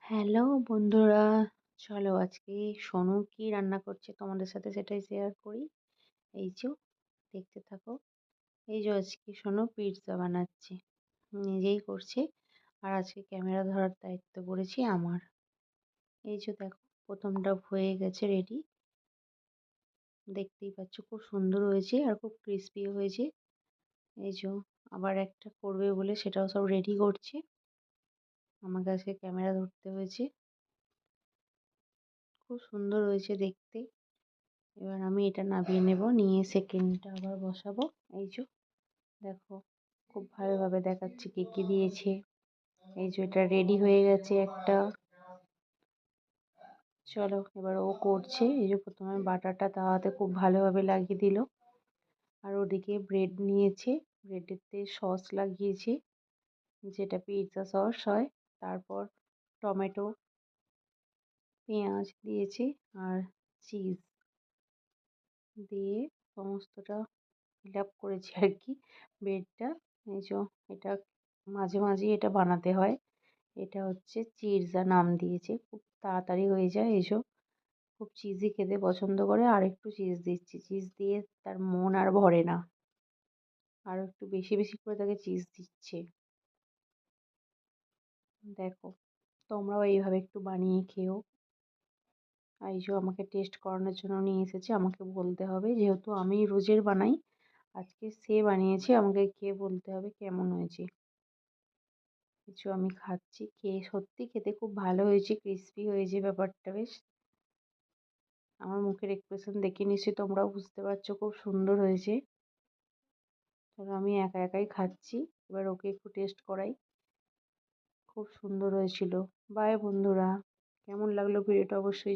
Hello বন্ধুরা, চলো আজকে সোনু কি রান্না করছে তোমাদের সাথে সেটাই শেয়ার করি। এই যে দেখতে থাকো। এই যে আজকে সোনু পিৎজা বানাচ্ছে, নিজেই করছে। আর আজকে ক্যামেরা ধরার দায়িত্ব পড়েছে আমার। এই যে দেখো, প্রথমটা হয়ে গেছে রেডি, দেখতেই পাচ্ছ খুব সুন্দর হয়েছে আর খুব ক্রিস্পি হয়েছে। এই যে আবার একটা করবে বলে সেটাও সব রেডি করছে, আমাকে আজকে ক্যামেরা ধরতে হয়েছে। খুব সুন্দর হয়েছে দেখতে। এবার আমি এটা নামিয়ে নেব, নিয়ে সেকেন্ডটা আবার বসাবো। এই যে দেখো, খুব ভালোভাবে দেখাচ্ছি কি কি দিয়েছে। এই যে এটা রেডি হয়ে গেছে একটা। চলো এবার ও করছে। এই যে প্রথমে বাটারটা তাওয়াতে খুব ভালোভাবে লাগিয়ে দিল, আর ওদিকে ব্রেড নিয়েছে, ব্রেডেতে সস লাগিয়েছে, যেটা পিৎজা সস হয়। তারপর টমেটো, পেঁয়াজ দিয়েছে, আর চিজ দিয়ে সমস্তটা ফিল আপ করেছি আর কি ব্রেডটা। এই যে এটা মাঝে মাঝে এটা বানাতে হয়। এটা হচ্ছে চিরজা নাম দিয়েছে, খুব তাড়াতাড়ি হয়ে যায়। এসব খুব চিজি খেতে পছন্দ করে, আর একটু চিজ দিচ্ছি, চিজ দিয়ে তার মন আর ভরে না, আরও একটু বেশি বেশি করে তাকে চিজ দিচ্ছে। দেখো, তোমরাও এইভাবে একটু বানিয়ে খেও। এই যে আমাকে টেস্ট করানোর জন্য নিয়ে এসেছে, আমাকে বলতে হবে, যেহেতু আমি রোজের বানাই, আজকে সে বানিয়েছে, আমাকে খেয়ে বলতে হবে কেমন হয়েছে। কিছু আমি খাচ্ছি, খেয়ে সত্যি খেতে খুব ভালো হয়েছে, ক্রিস্পি হয়েছে ব্যাপারটা বেশ। আমার মুখের এক্সপ্রেশন দেখে নিশ্চয়ই তোমরাও বুঝতে পারছো খুব সুন্দর হয়েছে। তবে আমি একা একাই খাচ্ছি, এবার ওকে একটু টেস্ট করাই। খুব সুন্দর হয়েছিল। বাই বন্ধুরা, কেমন লাগলো ভিডিওটা অবশ্যই